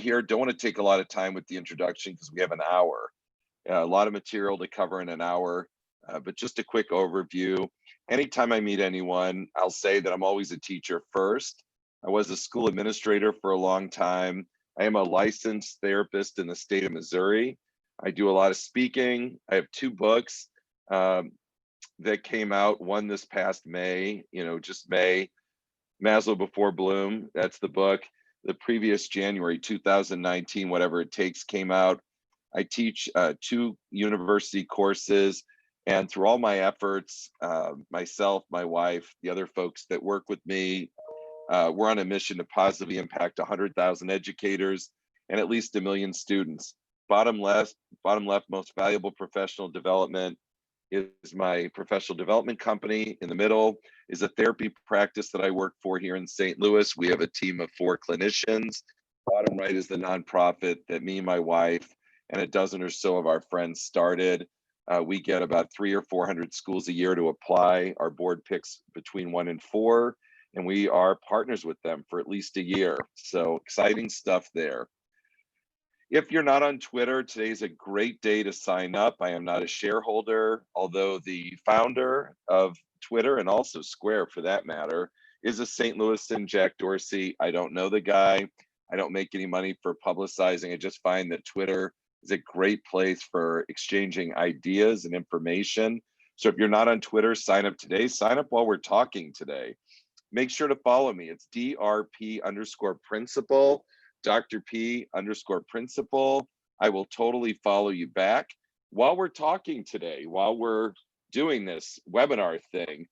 here. Don't want to take a lot of time with the introduction because we have an hour. A lot of material to cover in an hour, but just a quick overview. Anytime I meet anyone, I'll say that I'm always a teacher first. I was a school administrator for a long time. I am a licensed therapist in the state of Missouri. I do a lot of speaking. I have 2 books that came out, one this past May, just May. Maslow Before Bloom, that's the book. The previous January 2019, whatever it takes, came out. I teach 2 university courses, and through all my efforts, myself, my wife, the other folks that work with me, we're on a mission to positively impact 100,000 educators and at least 1 million students. Bottom left, most valuable professional development is my professional development company. In the middle is a therapy practice that I work for here in St. Louis. We have a team of 4 clinicians. Bottom right is the nonprofit that me, my wife, and a dozen or so of our friends started. We get about 300 or 400 schools a year to apply. Our board picks between 1 and 4, and we are partners with them for at least a year. So exciting stuff there. If you're not on Twitter, today's a great day to sign up. I am not a shareholder, although the founder of Twitter, and also Square for that matter, is a St. Louisan, Jack Dorsey. I don't know the guy. I don't make any money for publicizing. I just find that Twitter is a great place for exchanging ideas and information. So if you're not on Twitter, sign up today. Sign up while we're talking today. Make sure to follow me. It's DRP_principal. Dr. P_principal. I will totally follow you back. While we're talking today, while we're doing this webinar thing,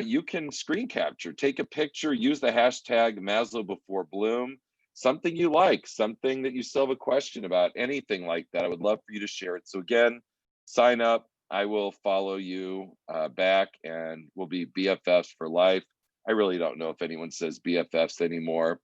you can screen capture, take a picture, use the hashtag Maslow Before Bloom, something you like, something that you still have a question about, anything like that. I would love for you to share it. So again, sign up. I will follow you back, and we'll be BFFs for life. I really don't know if anyone says BFFs anymore.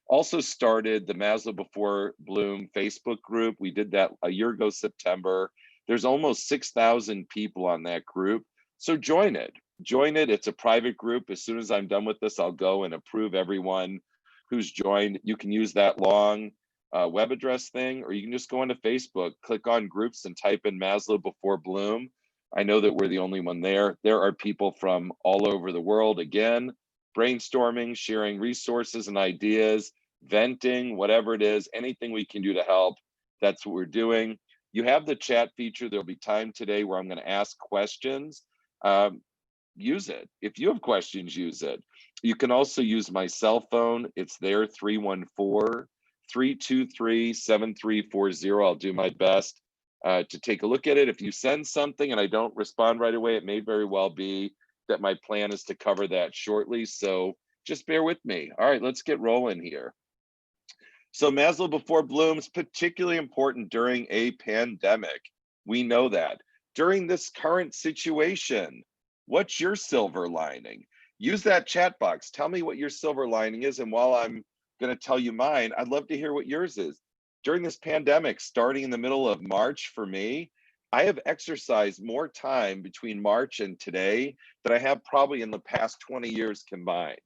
Also started the Maslow Before Bloom Facebook group. We did that a year ago, September. There's almost 6,000 people on that group. So join it. Join it. It's a private group. As soon as I'm done with this, I'll go and approve everyone who's joined. You can use that long web address thing, or you can just go into Facebook, click on groups and type in Maslow Before Bloom. I know that we're the only one there. There are people from all over the world, again, brainstorming, sharing resources and ideas, venting, whatever it is, anything we can do to help. That's what we're doing. You have the chat feature. There'll be time today where I'm going to ask questions. Use it. If you have questions, use it. You can also use my cell phone. It's there, 314-323-7340. I'll do my best to take a look at it. If you send something and I don't respond right away, it may very well be that my plan is to cover that shortly. So just bear with me. All right, let's get rolling here. So Maslow Before Bloom is particularly important during a pandemic. We know that. During this current situation, what's your silver lining? Use that chat box. Tell me what your silver lining is. And while I'm going to tell you mine, I'd love to hear what yours is. During this pandemic, starting in the middle of March for me, I have exercised more time between March and today than I have probably in the past 20 years combined.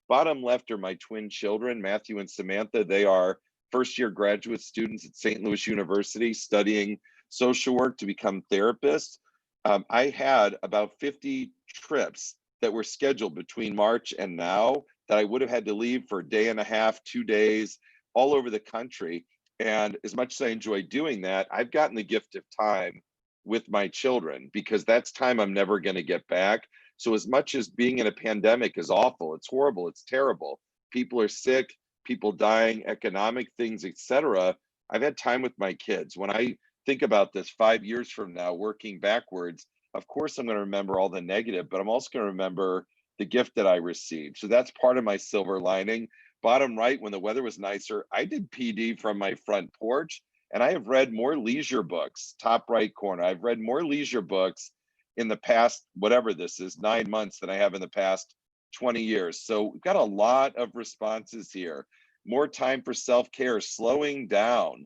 Bottom left are my twin children, Matthew and Samantha. They are first-year graduate students at St. Louis University studying social work to become therapists. I had about 50 trips that were scheduled between March and now that I would have had to leave for a day and a half, 2 days, all over the country. And as much as I enjoy doing that, I've gotten the gift of time with my children because that's time I'm never going to get back. So as much as being in a pandemic is awful, it's horrible, it's terrible, people are sick, people dying, economic things, etc., I've had time with my kids. When I think about this 5 years from now, working backwards, of course I'm going to remember all the negative, but I'm also going to remember the gift that I received. So that's part of my silver lining. Bottom right, when the weather was nicer, I did PD from my front porch, and I have read more leisure books. Top right corner, I've read more leisure books in the past, whatever this is, 9 months than I have in the past 20 years. So we've got a lot of responses here. More time for self-care, slowing down,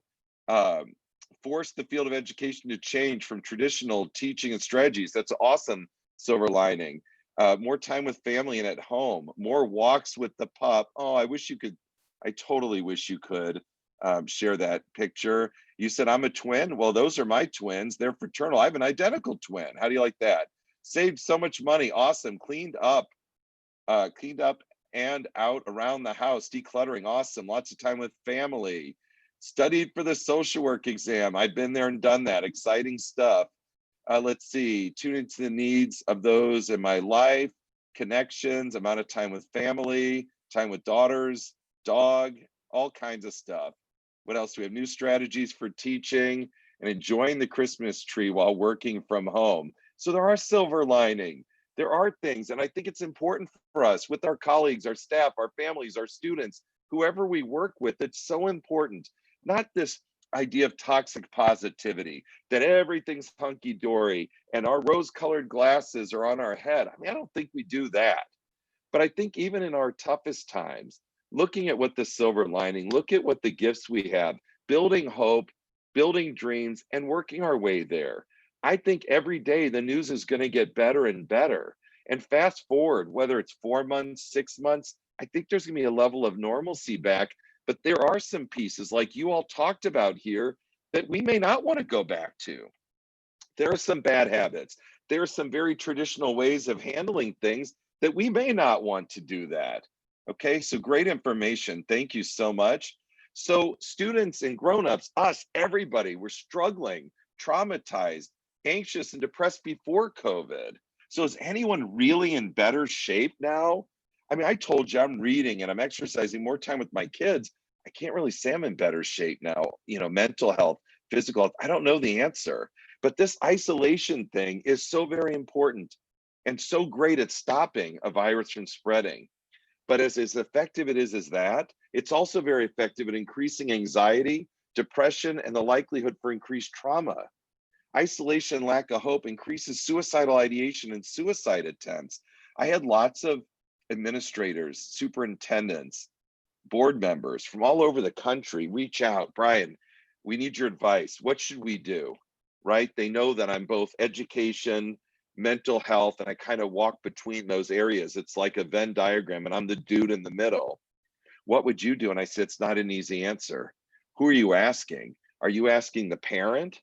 force the field of education to change from traditional teaching and strategies. That's awesome silver lining. More time with family and at home, more walks with the pup. Oh, I wish you could, I totally wish you could share that picture. You said, I'm a twin. Well, those are my twins. They're fraternal. I have an identical twin. How do you like that? Saved so much money. Awesome. Cleaned up and out around the house, decluttering. Awesome. Lots of time with family. Studied for the social work exam. I've been there and done that. Exciting stuff. Let's see. Tune into the needs of those in my life. Connections, amount of time with family, time with daughters, dog, all kinds of stuff. What else do we have? New strategies for teaching and enjoying the Christmas tree while working from home. So there are silver lining. There are things, and I think it's important for us with our colleagues, our staff, our families, our students, whoever we work with. It's so important. Not this idea of toxic positivity, that everything's hunky-dory and our rose-colored glasses are on our head. I mean, I don't think we do that. But I think even in our toughest times, looking at what the silver lining, look at what the gifts we have, building hope, building dreams, and working our way there. I think every day the news is going to get better and better. And fast forward, whether it's 4 months, 6 months, I think there's going to be a level of normalcy back. But there are some pieces, like you all talked about here, that we may not want to go back to. There are some bad habits. There are some very traditional ways of handling things that we may not want to do that. Okay, so great information. Thank you so much. So students and grown-ups, us, everybody, we're struggling, traumatized, anxious, and depressed before COVID. So is anyone really in better shape now? I mean, I told you I'm reading and I'm exercising more time with my kids. I can't really say I'm in better shape now. You know, mental health, physical health, I don't know the answer. But this isolation thing is so very important and so great at stopping a virus from spreading. But as effective it is as that, it's also very effective at increasing anxiety, depression, and the likelihood for increased trauma. Isolation, lack of hope increases suicidal ideation and suicide attempts. I had lots of administrators, superintendents, board members from all over the country reach out. Bryan, we need your advice. What should we do? Right? They know that I'm both education, mental health, and I kind of walk between those areas. It's like a Venn diagram, and I'm the dude in the middle. What would you do? And I said, it's not an easy answer. Who are you asking? Are you asking the parent,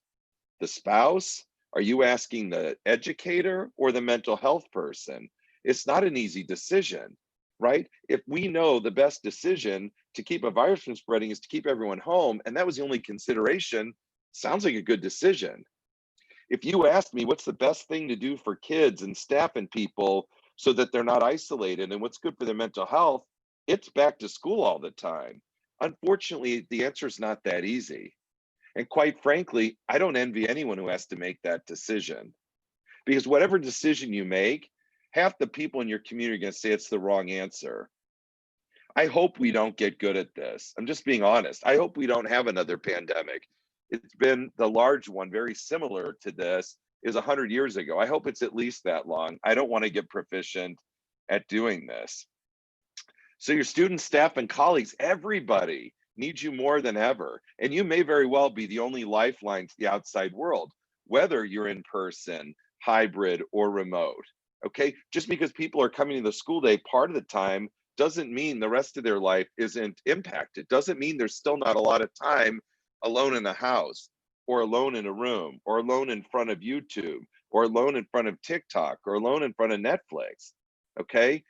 the spouse? Are you asking the educator or the mental health person? It's not an easy decision, right? If we know the best decision to keep a virus from spreading is to keep everyone home, and that was the only consideration, sounds like a good decision. If you asked me what's the best thing to do for kids and staff and people so that they're not isolated and what's good for their mental health, it's back to school all the time. Unfortunately, the answer is not that easy. And quite frankly, I don't envy anyone who has to make that decision. Because whatever decision you make, half the people in your community are going to say it's the wrong answer. I hope we don't get good at this. I'm just being honest. I hope we don't have another pandemic. It's been the large one, very similar to this, is 100 years ago. I hope it's at least that long. I don't want to get proficient at doing this. So your students, staff, and colleagues, everybody needs you more than ever. And you may very well be the only lifeline to the outside world, whether you're in person, hybrid, or remote. Okay, just because people are coming to the school day part of the time doesn't mean the rest of their life isn't impacted. Doesn't mean there's still not a lot of time alone in the house, or alone in a room, or alone in front of YouTube, or alone in front of TikTok, or alone in front of Netflix. Okay,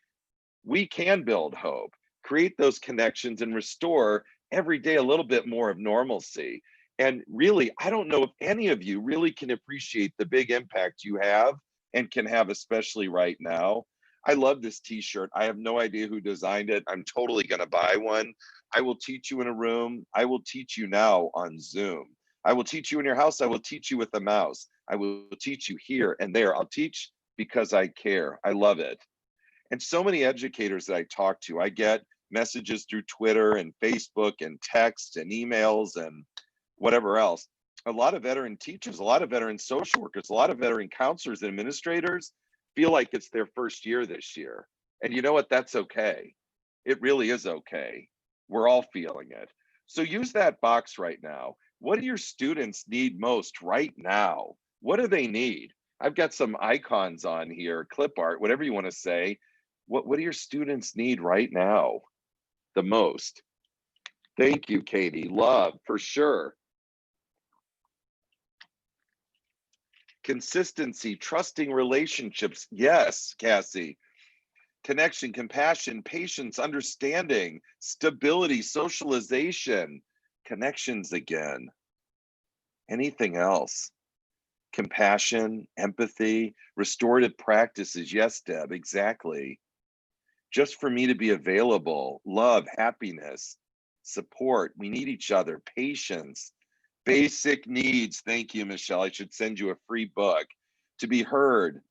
we can build hope, create those connections, and restore every day a little bit more of normalcy. And really, I don't know if any of you really can appreciate the big impact you have and can have, especially right now. I love this t-shirt. I have no idea who designed it. I'm totally going to buy one. I will teach you in a room. I will teach you now on Zoom. I will teach you in your house. I will teach you with a mouse. I will teach you here and there. I'll teach because I care. I love it. And so many educators that I talk to, I get messages through Twitter and Facebook and text and emails and whatever else. A lot of veteran teachers, a lot of veteran social workers, a lot of veteran counselors and administrators feel like it's their first year this year. And you know what? That's okay. It really is okay. We're all feeling it. So use that box right now. What do your students need most right now? What do they need? I've got some icons on here, clip art, whatever you want to say. What do your students need right now the most? Thank you, Katie. Love, for sure. Consistency, trusting relationships. Yes, Cassie. Connection, compassion, patience, understanding, stability, socialization, connections again. Anything else? Compassion, empathy, restorative practices. Yes, Deb, exactly. Just for me to be available, love, happiness, support. We need each other, patience, basic needs. Thank you, Michelle. I should send you a free book. To be heard,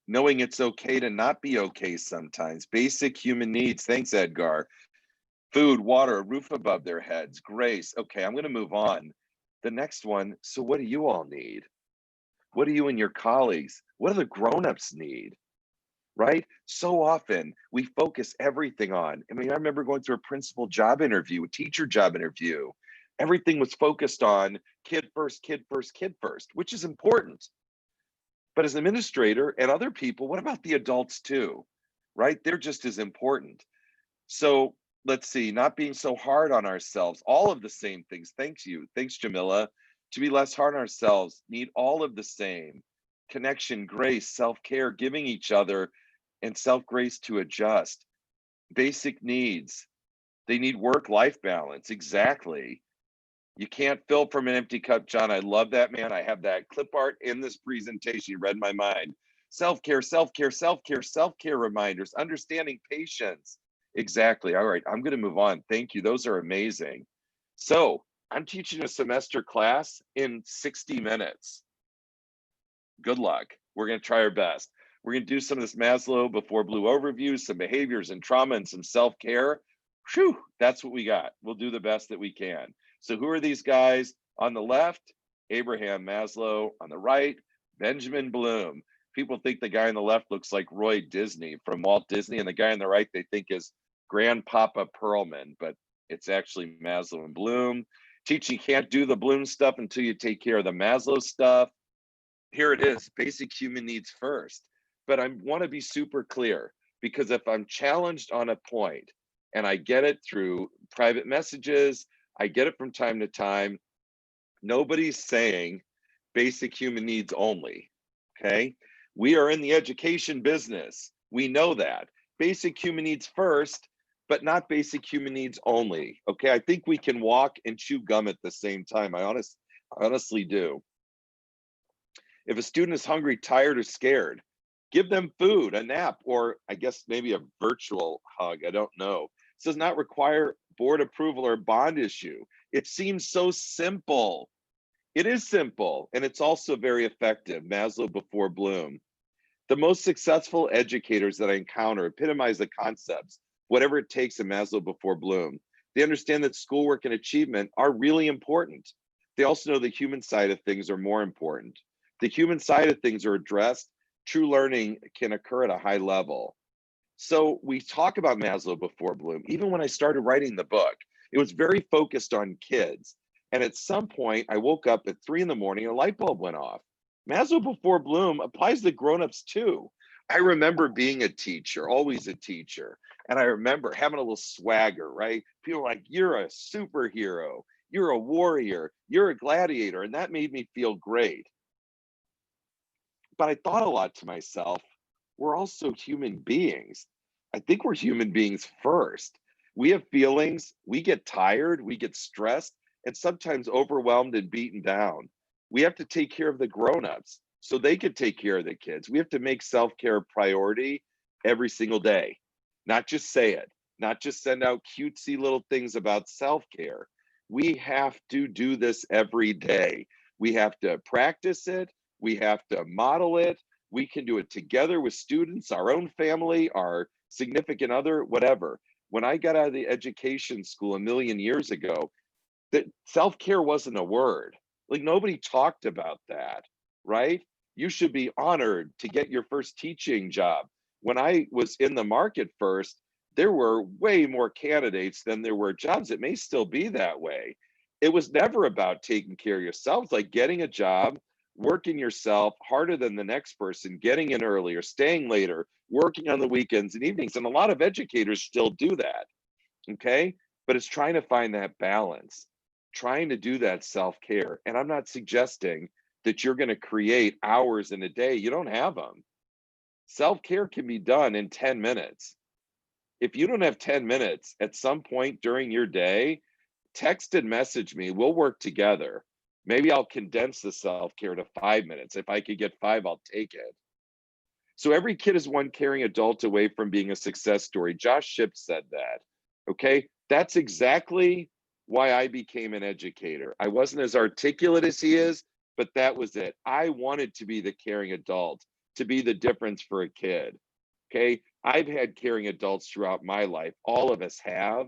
knowing it's okay to not be okay sometimes. Basic human needs. Thanks, Edgar. Food, water, a roof above their heads, grace. Okay, I'm going to move on. The next one. So, what do you all need? What do you and your colleagues, what do the grown-ups need? Right? So often we focus everything on. I mean, I remember going through a principal job interview, a teacher job interview. Everything was focused on kid first, kid first, kid first, which is important. But as an administrator and other people, what about the adults too? Right? They're just as important. So let's see, not being so hard on ourselves, all of the same things. Thanks you. Thanks, Jamila. To be less hard on ourselves, need all of the same. Connection, grace, self-care, giving each other, and self-grace to adjust. Basic needs. They need work-life balance. Exactly. You can't fill from an empty cup, John. I love that, man. I have that clip art in this presentation. You read my mind. Self-care, self-care, self-care, self-care reminders, understanding patience. Exactly. All right, I'm going to move on. Thank you. Those are amazing. So I'm teaching a semester class in 60 minutes. Good luck. We're going to try our best. We're going to do some of this Maslow Before Bloom overview, some behaviors and trauma, and some self-care. Whew, that's what we got. We'll do the best that we can. So who are these guys? On the left, Abraham Maslow. On the right, Benjamin Bloom. People think the guy on the left looks like Roy Disney from Walt Disney, and the guy on the right they think is Grandpapa Pearlman, but it's actually Maslow and Bloom. Teaching can't do the Bloom stuff until you take care of the Maslow stuff. Here it is, basic human needs first. But I want to be super clear, because if I'm challenged on a point and I get it through private messages, I get it from time to time, nobody's saying basic human needs only, okay? We are in the education business. We know that. Basic human needs first, but not basic human needs only, okay? I think we can walk and chew gum at the same time. I honestly do. If a student is hungry, tired, or scared, give them food, a nap, or I guess maybe a virtual hug. I don't know. This does not require board approval or bond issue. It seems so simple. It is simple, and it's also very effective. Maslow Before Bloom. The most successful educators that I encounter epitomize the concepts, whatever it takes in Maslow Before Bloom. They understand that schoolwork and achievement are really important. They also know the human side of things are more important. The human side of things are addressed, true learning can occur at a high level. So we talk about Maslow Before Bloom. Even when I started writing the book, it was very focused on kids. And at some point, I woke up at 3 in the morning, a light bulb went off. Maslow Before Bloom applies to grown-ups too. I remember being a teacher, always a teacher. And I remember having a little swagger, right? People were like, you're a superhero, you're a warrior, you're a gladiator. And that made me feel great. But I thought a lot to myself, we're also human beings. I think we're human beings first. We have feelings, we get tired, we get stressed, and sometimes overwhelmed and beaten down. We have to take care of the grown-ups so they can take care of the kids. We have to make self-care a priority every single day, not just say it, not just send out cutesy little things about self-care. We have to do this every day. We have to practice it. We have to model it. We can do it together with students, our own family, our significant other, whatever. When I got out of the education school a million years ago, that self-care wasn't a word. Like nobody talked about that, right? You should be honored to get your first teaching job. When I was in the market first, there were way more candidates than there were jobs. It may still be that way. It was never about taking care of yourself. It's like getting a job, working yourself harder than the next person, getting in earlier, staying later, working on the weekends and evenings. And a lot of educators still do that. Okay. but it's trying to find that balance, trying to do that self-care. And I'm not suggesting that you're going to create hours in a day. You don't have them. Self-care can be done in 10 minutes. If you don't have 10 minutes at some point during your day, text and message me. We'll work together. Maybe I'll condense the self-care to 5 minutes. If I could get 5, I'll take it. So every kid is one caring adult away from being a success story. Josh Shipp said that. Okay. That's exactly why I became an educator. I wasn't as articulate as he is, but that was it. I wanted to be the caring adult, to be the difference for a kid. Okay. I've had caring adults throughout my life. All of us have.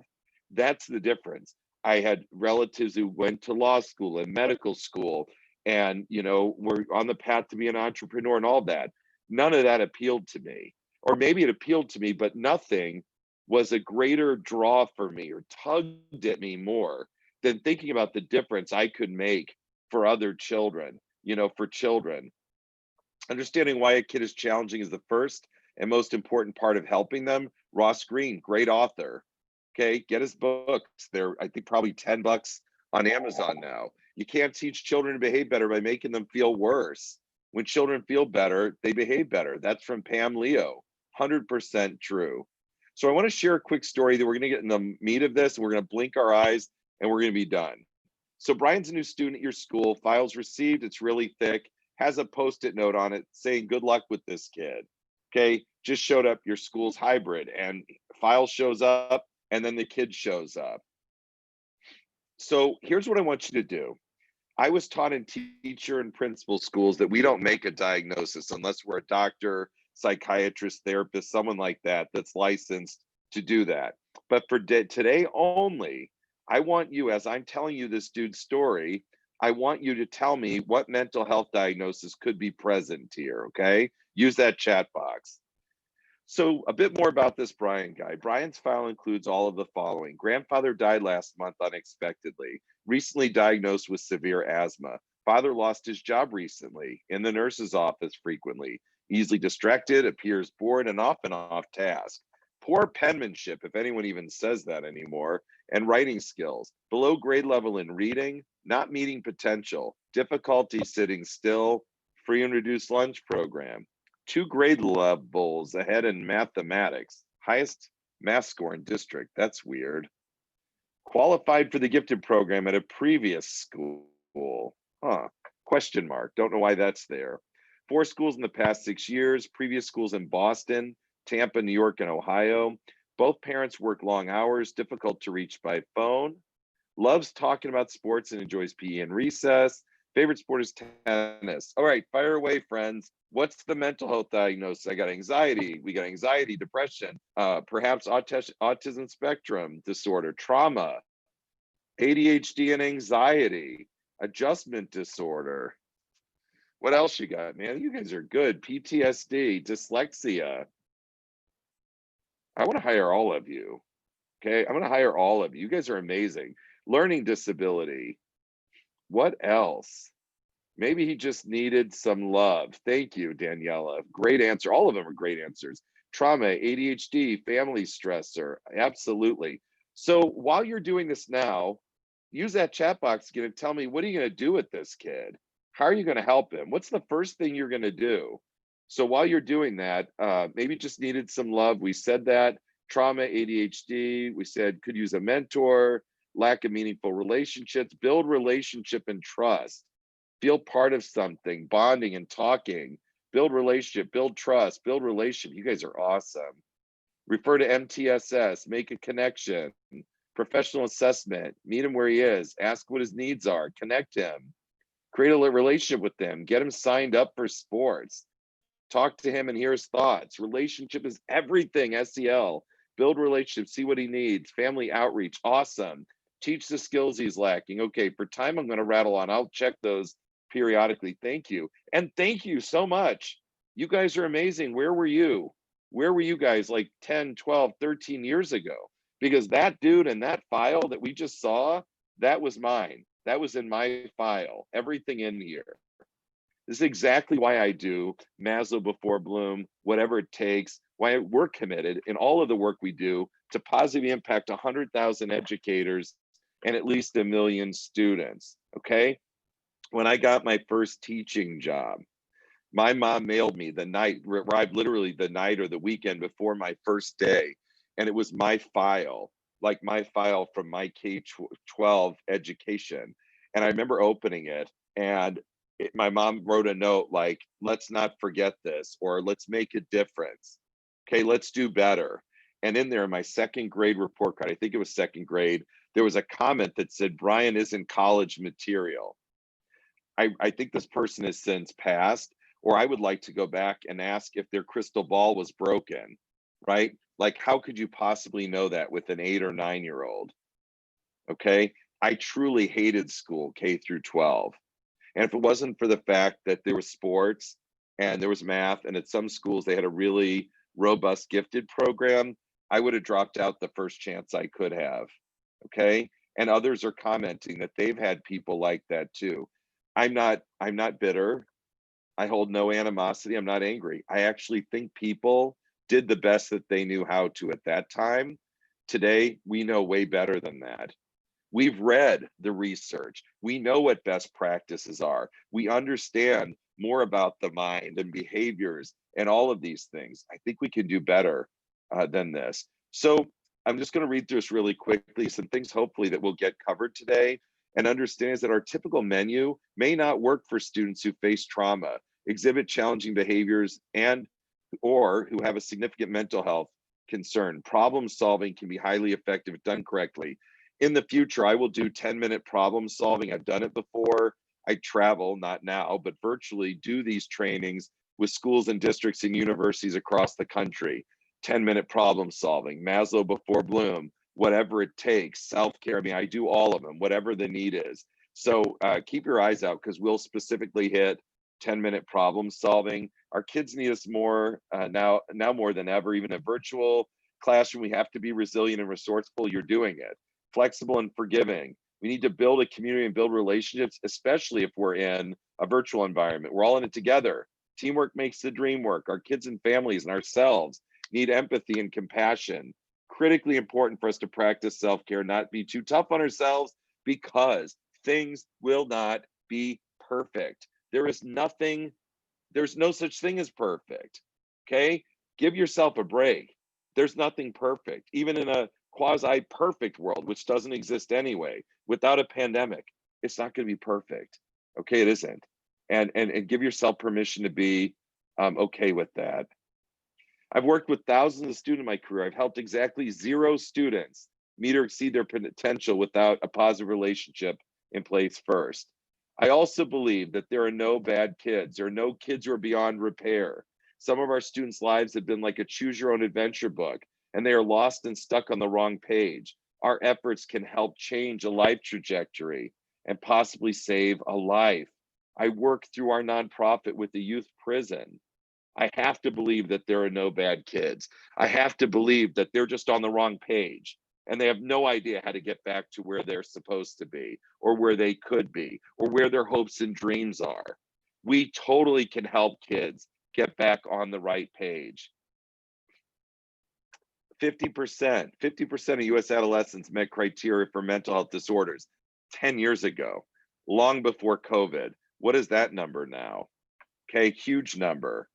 That's the difference. I had relatives who went to law school and medical school and, were on the path to be an entrepreneur and all that. None of that appealed to me. Or maybe it appealed to me, but nothing was a greater draw for me or tugged at me more than thinking about the difference I could make for other children, for children. Understanding why a kid is challenging is the first and most important part of helping them. Ross Greene, great author. Okay, get his books. They're, I think, probably $10 on Amazon now. You can't teach children to behave better by making them feel worse. When children feel better, they behave better. That's from Pam Leo. 100% true. So I want to share a quick story that we're going to get in the meat of this. We're going to blink our eyes and we're going to be done. So Brian's a new student at your school. Files received. It's really thick. Has a Post-it note on it saying good luck with this kid. Okay, just showed up. Your school's hybrid and file shows up and then the kid shows up. So here's what I want you to do. I was taught in teacher and principal schools that we don't make a diagnosis unless we're a doctor, psychiatrist, therapist, someone like that that's licensed to do that. But for today only, I want you, as I'm telling you this dude's story, I want you to tell me what mental health diagnosis could be present here, okay? Use that chat box. So a bit more about this Bryan guy. Bryan's file includes all of the following. Grandfather died last month unexpectedly. Recently diagnosed with severe asthma. Father lost his job recently. In the nurse's office frequently. Easily distracted, appears bored and often off task. Poor penmanship, if anyone even says that anymore, and writing skills. Below grade level in reading, not meeting potential. Difficulty sitting still. Free and reduced lunch program. 2 grade levels ahead in mathematics. Highest math score in district. That's weird. Qualified for the gifted program at a previous school. Huh. Question mark. Don't know why that's there. 4 schools in the past 6 years. Previous schools in Boston, Tampa, New York, and Ohio. Both parents work long hours. Difficult to reach by phone. Loves talking about sports and enjoys PE and recess. Favorite sport is tennis. All right, fire away, friends. What's the mental health diagnosis? I got anxiety. We got anxiety, depression, perhaps autism spectrum disorder, trauma, ADHD and anxiety, adjustment disorder. What else you got, man? You guys are good. PTSD, dyslexia. I want to hire all of you. Okay, I'm going to hire all of you. You guys are amazing. Learning disability. What else? Maybe he just needed some love. Thank you, Daniela. Great answer. All of them are great answers. Trauma, ADHD, family stressor. Absolutely. So while you're doing this now, use that chat box again and tell me, what are you going to do with this kid? How are you going to help him? What's the first thing you're going to do? So while you're doing that, maybe just needed some love. We said that. Trauma, ADHD. We said could use a mentor, lack of meaningful relationships, build relationship and trust. Feel part of something, bonding and talking, build relationship, build trust, build relationship. You guys are awesome. Refer to MTSS, make a connection, professional assessment, meet him where he is, ask what his needs are, connect him, create a relationship with him, get him signed up for sports, talk to him and hear his thoughts. Relationship is everything, SEL. Build relationship, see what he needs, family outreach, awesome. Teach the skills he's lacking. Okay, for time, I'm going to rattle on. I'll check those periodically. Thank you. And thank you so much. You guys are amazing. Where were you? Where were you guys like 10, 12, 13 years ago? Because that dude and that file that we just saw, that was mine. That was in my file. Everything in here. This is exactly why I do Maslow Before Bloom, whatever it takes. why we're committed in all of the work we do to positively impact 100,000 educators and at least 1 million students, okay? When I got my first teaching job, my mom mailed me the night, arrived literally the night or the weekend before my first day. And it was my file, like my file from my K-12 education. And I remember opening it, and my mom wrote a note like, let's not forget this, or let's make a difference. Okay, let's do better. And in there, in my second grade report card, I think it was second grade, there was a comment that said, Bryan isn't college material. I think this person has since passed, or I would like to go back and ask if their crystal ball was broken, right? Like, how could you possibly know that with an 8 or 9-year-old? Okay. I truly hated school, K through 12. And if it wasn't for the fact that there was sports and there was math, and at some schools they had a really robust gifted program, I would have dropped out the first chance I could have. Okay. And others are commenting that they've had people like that too. I'm not bitter. I hold no animosity. I'm not angry. I actually think people did the best that they knew how to at that time. Today, we know way better than that. We've read the research. We know what best practices are. We understand more about the mind and behaviors and all of these things. I think we can do better than this. So I'm just going to read through this really quickly, some things hopefully that we'll get covered today, and understands that our typical menu may not work for students who face trauma, exhibit challenging behaviors, and or who have a significant mental health concern. Problem solving can be highly effective if done correctly. In the future, I will do 10-minute problem solving. I've done it before. I travel, not now, but virtually do these trainings with schools and districts and universities across the country. 10-minute problem solving, Maslow Before Bloom, whatever it takes, self-care. I mean, I do all of them, whatever the need is. So keep your eyes out, because we'll specifically hit 10-minute problem solving. Our kids need us more now more than ever. Even a virtual classroom, we have to be resilient and resourceful. You're doing it. Flexible and forgiving. We need to build a community and build relationships, especially if we're in a virtual environment. We're all in it together. Teamwork makes the dream work. Our kids and families and ourselves need empathy and compassion. Critically important for us to practice self-care, not be too tough on ourselves, because things will not be perfect. There's no such thing as perfect. Okay? Give yourself a break. There's nothing perfect. Even in a quasi-perfect world, which doesn't exist anyway, without a pandemic, it's not going to be perfect. Okay, it isn't. And give yourself permission to be okay with that. I've worked with thousands of students in my career. I've helped exactly 0 students meet or exceed their potential without a positive relationship in place first. I also believe that there are no bad kids. There are no kids who are beyond repair. Some of our students' lives have been like a choose your own adventure book, and they are lost and stuck on the wrong page. Our efforts can help change a life trajectory and possibly save a life. I work through our nonprofit with the youth prison. I have to believe that there are no bad kids. I have to believe that they're just on the wrong page and they have no idea how to get back to where they're supposed to be, or where they could be, or where their hopes and dreams are. We totally can help kids get back on the right page. 50% of US adolescents met criteria for mental health disorders 10 years ago, long before COVID. What is that number now? Okay, huge number.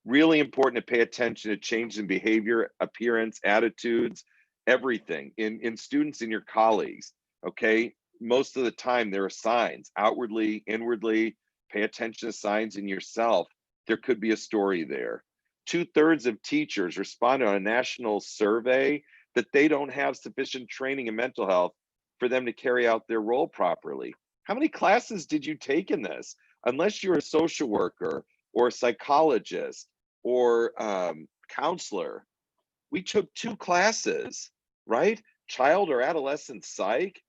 Really important to pay attention to change in behavior, appearance, attitudes, everything in students and your colleagues. Okay, most of the time there are signs outwardly, inwardly. Pay attention to signs in yourself. There could be a story there. 2/3 of teachers responded on a national survey that they don't have sufficient training in mental health for them to carry out their role properly. How many classes did you take in this? Unless you're a social worker or a psychologist or counselor, we took 2 classes, right? Child or adolescent psych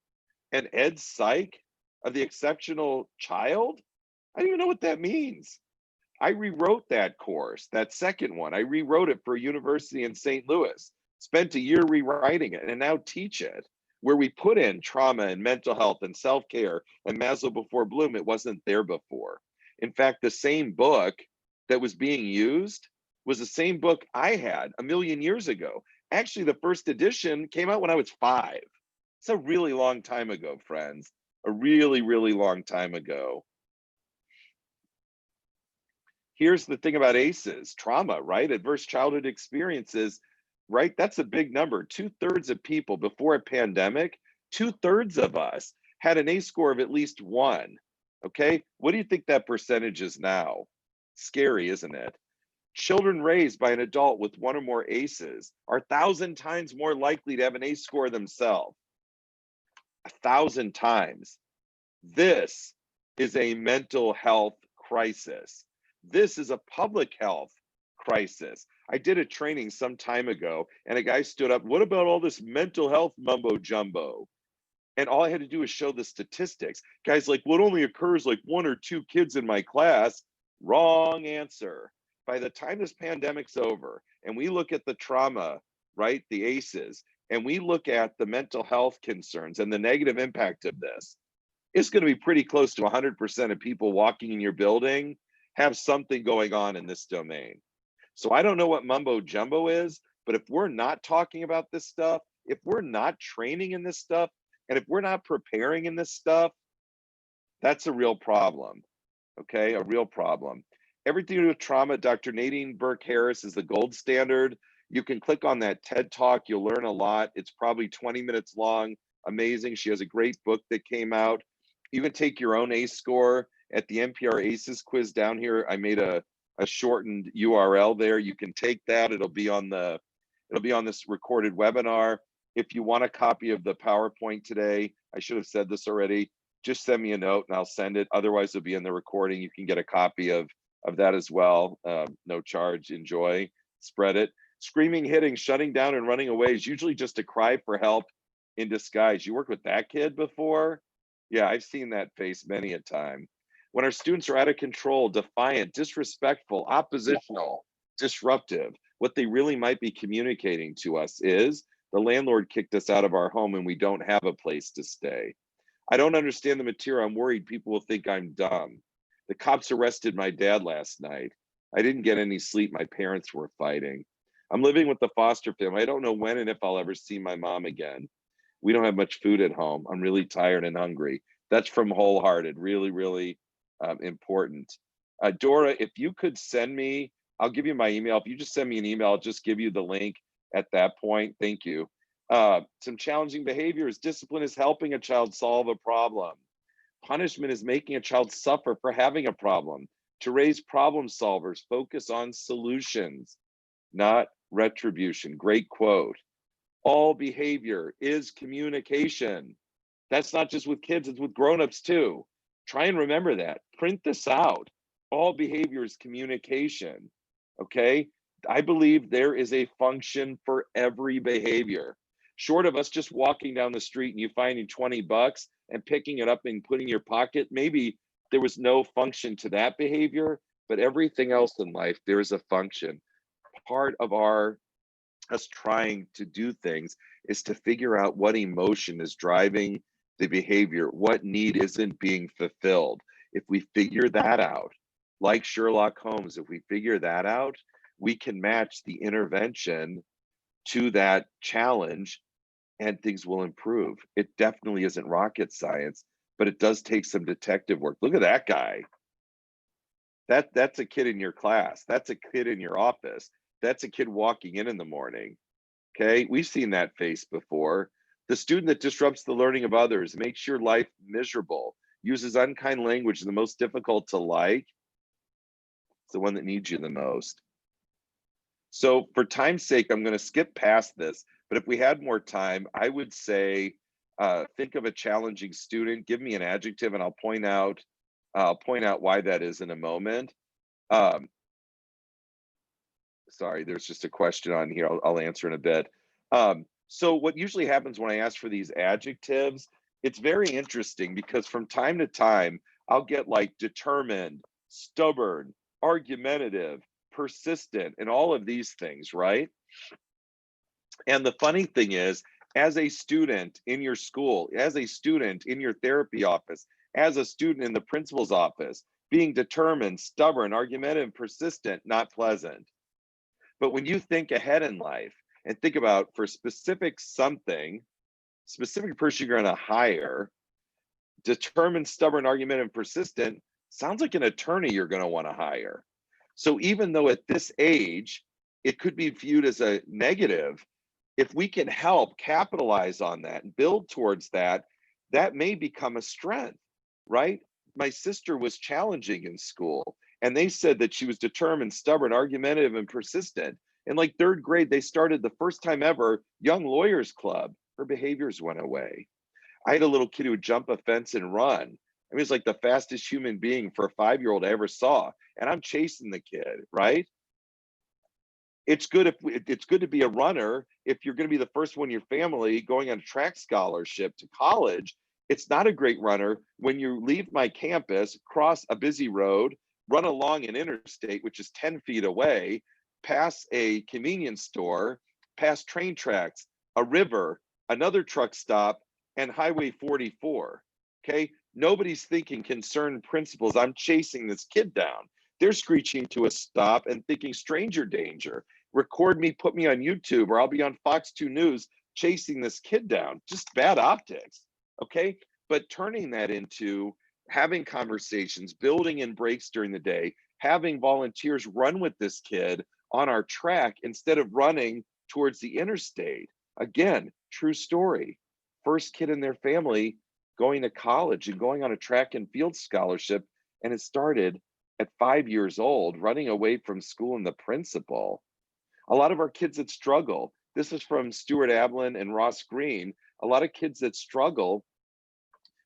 and ed psych of the exceptional child. I don't even know what that means. I rewrote that course, that second one. I rewrote it for a university in St. Louis, spent a year rewriting it, and now teach it, where we put in trauma and mental health and self-care and Maslow Before Bloom. It wasn't there before. In fact, the same book that was being used was the same book I had a million years ago. Actually, the first edition came out when I was 5. It's a really long time ago, friends. A really, really long time ago. Here's the thing about ACEs, trauma, right? Adverse childhood experiences, right? That's a big number. 2/3 of people before a pandemic, 2/3 of us had an ACE score of at least 1. Okay, what do you think that percentage is now? Scary, isn't it? Children raised by an adult with 1 or more ACEs are 1,000 times more likely to have an ACE score themselves. 1,000 times. This is a mental health crisis. This is a public health crisis. I did a training some time ago and a guy stood up, what about all this mental health mumbo jumbo? And all I had to do was show the statistics. Guys like, well, it only occurs like 1 or 2 kids in my class. Wrong answer. By the time this pandemic's over and we look at the trauma, right, the ACEs, and we look at the mental health concerns and the negative impact of this, it's going to be pretty close to 100% of people walking in your building have something going on in this domain. So I don't know what mumbo jumbo is, but if we're not talking about this stuff, if we're not training in this stuff, and if we're not preparing in this stuff, that's a real problem, okay? A real problem. Everything to do with trauma, Dr. Nadine Burke-Harris is the gold standard. You can click on that TED Talk, you'll learn a lot. It's probably 20 minutes long, amazing. She has a great book that came out. You can take your own ACE score at the NPR ACEs quiz down here. I made a shortened URL there. You can take that, it'll be on this recorded webinar. If you want a copy of the PowerPoint today, I should have said this already, just send me a note and I'll send it. Otherwise, it'll be in the recording. You can get a copy of that as well. No charge, enjoy, spread it. Screaming, hitting, shutting down, and running away is usually just a cry for help in disguise. You worked with that kid before? Yeah, I've seen that face many a time. When our students are out of control, defiant, disrespectful, oppositional, disruptive, what they really might be communicating to us is, the landlord kicked us out of our home and we don't have a place to stay. I don't understand the material. I'm worried people will think I'm dumb. The cops arrested my dad last night. I didn't get any sleep. My parents were fighting. I'm living with the foster family. I don't know when and if I'll ever see my mom again. We don't have much food at home. I'm really tired and hungry. That's from Wholehearted. Really, really important. Dora, if you could send me, I'll give you my email. If you just send me an email, I'll just give you the link at that point. Thank you. Some challenging behaviors. Discipline is helping a child solve a problem. Punishment is making a child suffer for having a problem. To raise problem solvers, focus on solutions, not retribution. Great quote. All behavior is communication. That's not just with kids, it's with grown-ups too. Try and remember that. Print this out. All behavior is communication, okay? I believe there is a function for every behavior. Short of us just walking down the street and you finding 20 bucks and picking it up and putting in your pocket, maybe there was no function to that behavior, but everything else in life, there is a function. Part of us trying to do things is to figure out what emotion is driving the behavior, what need isn't being fulfilled. If we figure that out, like Sherlock Holmes, if we figure that out, we can match the intervention to that challenge and things will improve. It definitely isn't rocket science, but it does take some detective work. Look at that guy. That's a kid in your class. That's a kid in your office. That's a kid walking in the morning. Okay, we've seen that face before. The student that disrupts the learning of others, makes your life miserable, uses unkind language, the most difficult to like, it's the one that needs you the most. So for time's sake, I'm going to skip past this, but if we had more time, I would say, think of a challenging student, give me an adjective and I'll point out why that is in a moment. Sorry, there's just a question on here. I'll answer in a bit. So what usually happens when I ask for these adjectives, it's very interesting because from time to time, I'll get like determined, stubborn, argumentative, persistent, and all of these things, right? And the funny thing is, as a student in your school, as a student in your therapy office, as a student in the principal's office, being determined, stubborn, argumentative, persistent, not pleasant. But when you think ahead in life and think about for specific something, specific person you're going to hire, determined, stubborn, argumentative, persistent, sounds like an attorney you're going to want to hire. So even though at this age, it could be viewed as a negative, if we can help capitalize on that and build towards that, that may become a strength, right? My sister was challenging in school, and they said that she was determined, stubborn, argumentative, and persistent. In like third grade, they started the first time ever Young Lawyers Club. Her behaviors went away. I had a little kid who would jump a fence and run. I mean, he was like the fastest human being for a 5-year-old I ever saw. And I'm chasing the kid, right? It's good it's good to be a runner if you're going to be the first one in your family going on a track scholarship to college. It's not a great runner when you leave my campus, cross a busy road, run along an interstate, which is 10 feet away, pass a convenience store, past train tracks, a river, another truck stop, and Highway 44. Okay. Nobody's thinking concerned principles. I'm chasing this kid down. They're screeching to a stop and thinking stranger danger. Record me, put me on YouTube, or I'll be on Fox 2 News chasing this kid down. Just bad optics. Okay. But turning that into having conversations, building in breaks during the day, having volunteers run with this kid on our track instead of running towards the interstate. Again, true story. First kid in their family going to college and going on a track and field scholarship. And it started at 5 years old, running away from school and the principal. A lot of our kids that struggle, this is from Stuart Ablin and Ross Green, a lot of kids that struggle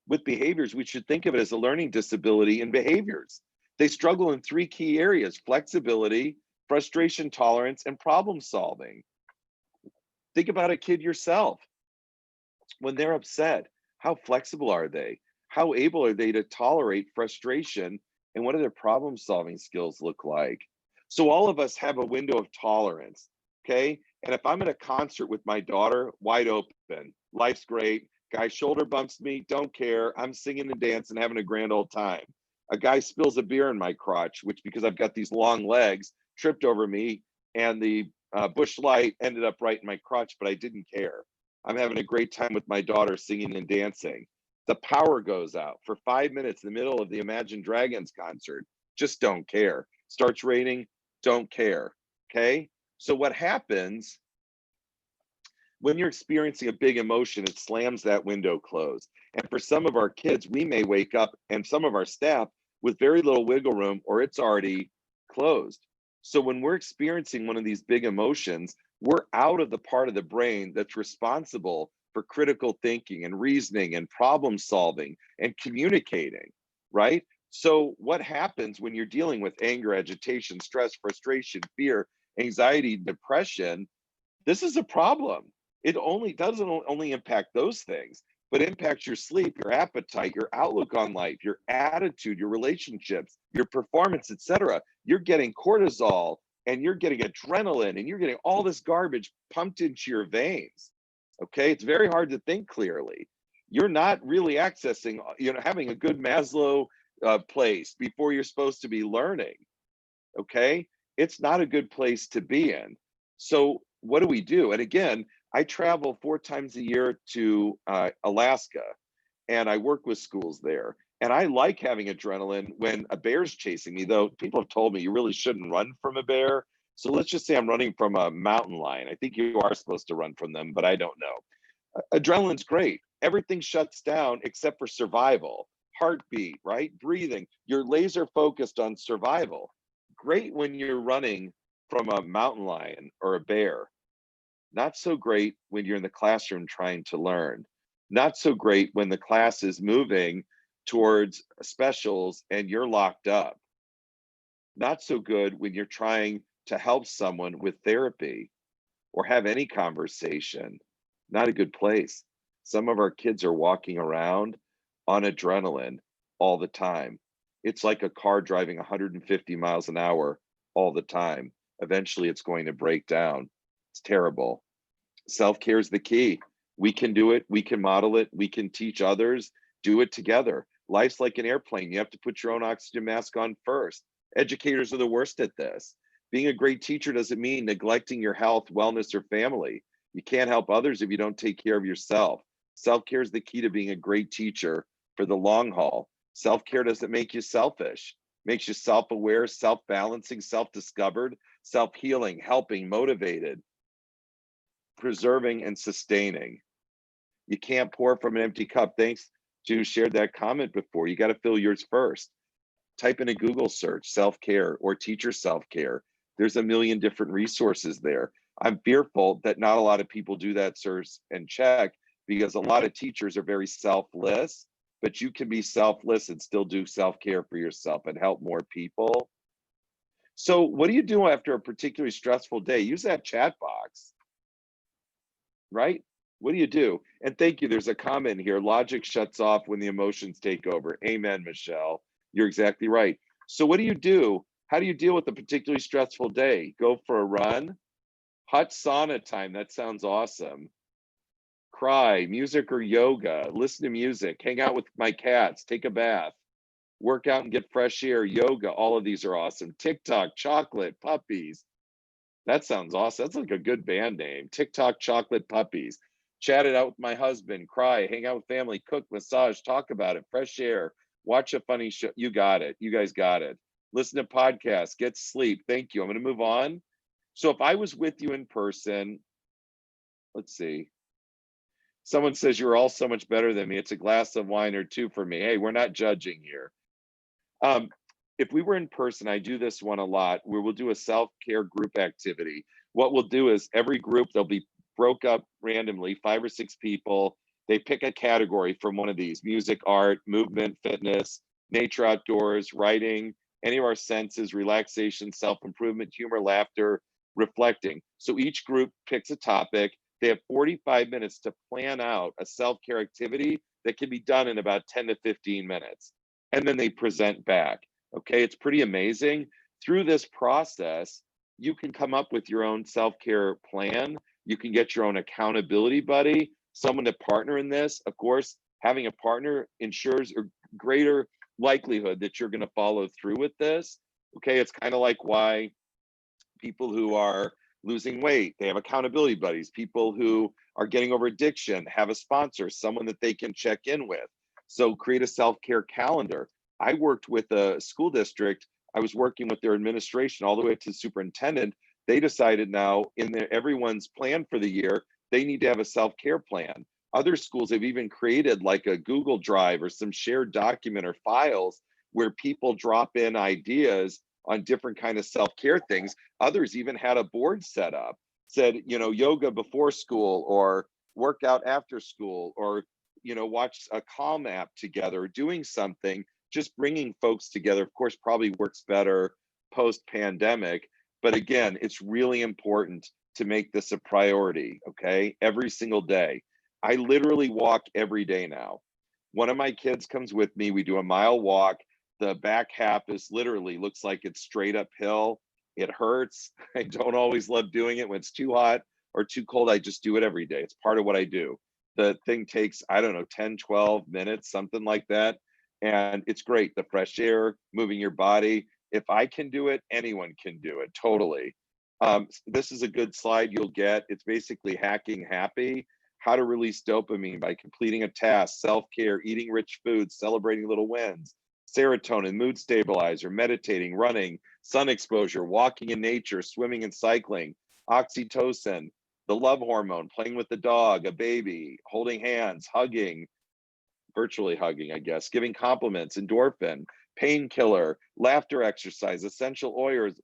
with behaviors, we should think of it as a learning disability in behaviors. They struggle in 3 key areas: flexibility, frustration tolerance, and problem solving. Think about a kid yourself. When they're upset, how flexible are they? How able are they to tolerate frustration? And what do their problem solving skills look like? So all of us have a window of tolerance, okay? And if I'm at a concert with my daughter, wide open, life's great. Guy shoulder bumps me, don't care. I'm singing and dancing, having a grand old time. A guy spills a beer in my crotch, which because I've got these long legs, tripped over me, and the bush light ended up right in my crotch, but I didn't care. I'm having a great time with my daughter singing and dancing. The power goes out for 5 minutes in the middle of the Imagine Dragons concert. Just don't care. Starts raining, don't care. Okay. So what happens when you're experiencing a big emotion, it slams that window closed. And for some of our kids, we may wake up and some of our staff with very little wiggle room, or it's already closed. So when we're experiencing one of these big emotions, we're out of the part of the brain that's responsible for critical thinking and reasoning and problem solving and communicating, right? So what happens when you're dealing with anger, agitation, stress, frustration, fear, anxiety, depression? This is a problem. It doesn't only impact those things, but impacts your sleep, your appetite, your outlook on life, your attitude, your relationships, your performance, etc. You're getting cortisol and you're getting adrenaline and you're getting all this garbage pumped into your veins. Okay, it's very hard to think clearly. You're not really accessing, having a good Maslow place before you're supposed to be learning. Okay, it's not a good place to be in. So what do we do? And again, I travel 4 times a year to Alaska, and I work with schools there. And I like having adrenaline when a bear's chasing me, though people have told me you really shouldn't run from a bear. So let's just say I'm running from a mountain lion. I think you are supposed to run from them, but I don't know. Adrenaline's great. Everything shuts down except for survival, heartbeat, right? Breathing. You're laser focused on survival. Great when you're running from a mountain lion or a bear. Not so great when you're in the classroom trying to learn. Not so great when the class is moving towards specials and you're locked up. Not so good when you're trying to help someone with therapy or have any conversation. Not a good place. Some of our kids are walking around on adrenaline all the time. It's like a car driving 150 miles an hour all the time. Eventually, it's going to break down. It's terrible. Self-care is the key. We can do it. We can model it. We can teach others. Do it together. Life's like an airplane. You have to put your own oxygen mask on first. Educators are the worst at this. Being a great teacher doesn't mean neglecting your health, wellness, or family. You can't help others if you don't take care of yourself. Self-care is the key to being a great teacher for the long haul. Self-care doesn't make you selfish. Makes you self-aware, self-balancing, self-discovered, self-healing, helping, motivated, preserving, and sustaining. You can't pour from an empty cup. Thanks to shared that comment before. You got to fill yours first. Type in a Google search, self-care or teacher self-care. There's a million different resources there. I'm fearful that not a lot of people do that search and check, because a lot of teachers are very selfless, but you can be selfless and still do self-care for yourself and help more people. So what do you do after a particularly stressful day? Use that chat box, right? What do you do? And thank you. There's a comment here. Logic shuts off when the emotions take over. Amen, Michelle. You're exactly right. So what do you do? How do you deal with a particularly stressful day? Go for a run? Hot sauna time. That sounds awesome. Cry, music or yoga, listen to music, hang out with my cats, take a bath, work out and get fresh air, yoga. All of these are awesome. TikTok, chocolate, puppies. That sounds awesome. That's like a good band name. TikTok, chocolate, puppies. Chat it out with my husband, cry, hang out with family, cook, massage, talk about it, fresh air, watch a funny show. You got it. You guys got it. Listen to podcasts, get sleep. Thank you. I'm going to move on. So if I was with you in person, let's see. Someone says you're all so much better than me. It's a glass of wine or two for me. Hey, we're not judging here. If we were in person, I do this one a lot, where we'll do a self-care group activity. What we'll do is every group, they'll be broke up randomly, 5 or 6 people. They pick a category from one of these: music, art, movement, fitness, nature, outdoors, writing, any of our senses, relaxation, self-improvement, humor, laughter, reflecting. So each group picks a topic. They have 45 minutes to plan out a self-care activity that can be done in about 10 to 15 minutes. And then they present back. Okay, it's pretty amazing. Through this process, you can come up with your own self-care plan. You can get your own accountability buddy, someone to partner in this. Of course, having a partner ensures a greater likelihood that you're going to follow through with this. Okay, it's kind of like why people who are losing weight, they have accountability buddies. People who are getting over addiction have a sponsor, someone that they can check in with. So create a self-care calendar. I worked with a school district. I was working with their administration all the way to the superintendent. They decided now in everyone's plan for the year, they need to have a self-care plan. Other schools have even created like a Google Drive or some shared document or files where people drop in ideas on different kind of self-care things. Others even had a board set up, said, yoga before school, or workout after school, or, watch a Calm app together, doing something, just bringing folks together. Of course, probably works better post-pandemic. But again, it's really important to make this a priority, okay? Every single day. I literally walk every day now. One of my kids comes with me. We do a mile walk. The back half is literally looks like it's straight uphill. It hurts. I don't always love doing it when it's too hot or too cold. I just do it every day. It's part of what I do. The thing takes, I don't know, 10, 12 minutes, something like that. And it's great. The fresh air, moving your body. If I can do it, anyone can do it. Totally. This is a good slide you'll get. It's basically hacking happy. How to release dopamine by completing a task, self-care, eating rich foods, celebrating little wins, serotonin, mood stabilizer, meditating, running, sun exposure, walking in nature, swimming and cycling, oxytocin, the love hormone, playing with the dog, a baby, holding hands, hugging, virtually hugging, I guess, giving compliments, endorphin, painkiller, laughter exercise, essential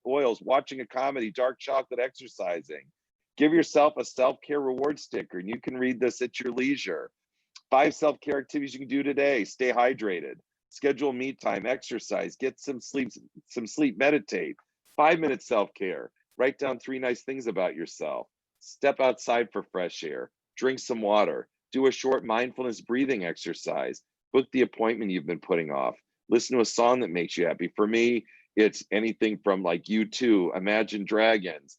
oils, watching a comedy, dark chocolate, exercising. Give yourself a self-care reward sticker, and you can read this at your leisure. 5 self-care activities you can do today. Stay hydrated, schedule me time, exercise, get some sleep, meditate. 5-minute self-care. Write down 3 nice things about yourself. Step outside for fresh air. Drink some water. Do a short mindfulness breathing exercise. Book the appointment you've been putting off. Listen to a song that makes you happy. For me, it's anything from like U2, Imagine Dragons.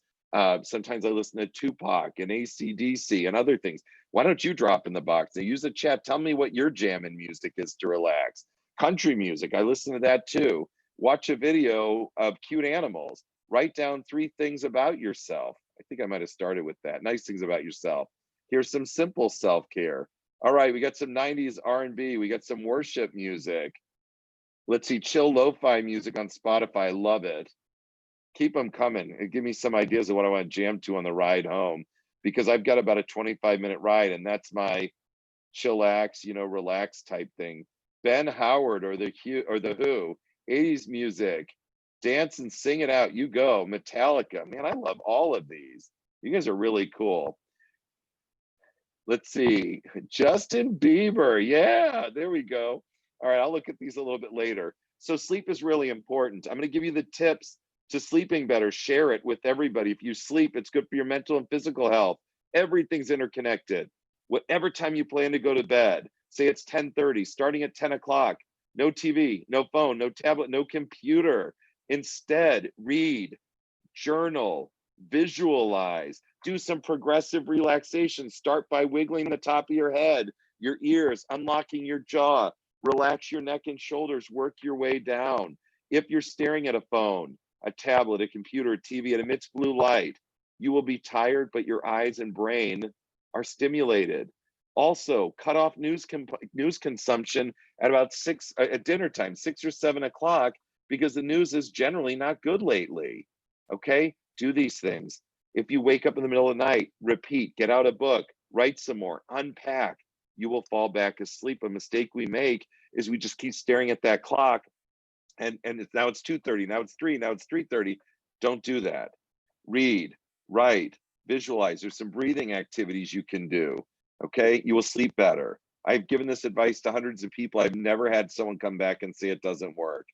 Sometimes I listen to Tupac and AC/DC and other things. Why don't you drop in the box and use the chat? Tell me what your jamming music is to relax. Country music, I listen to that too. Watch a video of cute animals. Write down 3 things about yourself. I think I might have started with that. Nice things about yourself. Here's some simple self-care. All right, we got some 90s R&B. We got some worship music. Let's see, chill lo-fi music on Spotify. I love it. Keep them coming and give me some ideas of what I want to jam to on the ride home, because I've got about a 25-minute ride, and that's my chillax, relax type thing. Ben Howard or the Who, 80s music, dance and sing it out. You go. Metallica, man, I love all of these. You guys are really cool. Let's see, Justin Bieber. Yeah, there we go. All right, I'll look at these a little bit later. So sleep is really important. I'm going to give you the tips to sleeping better. Share it with everybody. If you sleep, it's good for your mental and physical health. Everything's interconnected. Whatever time you plan to go to bed, say it's 10:30, starting at 10 o'clock, no TV, no phone, no tablet, no computer. Instead, read, journal, visualize, do some progressive relaxation. Start by wiggling the top of your head, your ears, unlocking your jaw, relax your neck and shoulders, work your way down. If you're staring at a phone, a tablet, a computer, a TV, it emits blue light. You will be tired, but your eyes and brain are stimulated. Also, cut off news consumption at about at dinner time, 6 or 7 o'clock, because the news is generally not good lately. Okay, do these things. If you wake up in the middle of the night, repeat, get out a book, write some more, unpack. You will fall back asleep. A mistake we make is we just keep staring at that clock, and now it's 2:30, now it's 3, now it's 3:30. Don't do that. Read, write, visualize. There's some breathing activities you can do. Okay, you will sleep better. I've given this advice to hundreds of people. I've never had someone come back and say it doesn't work.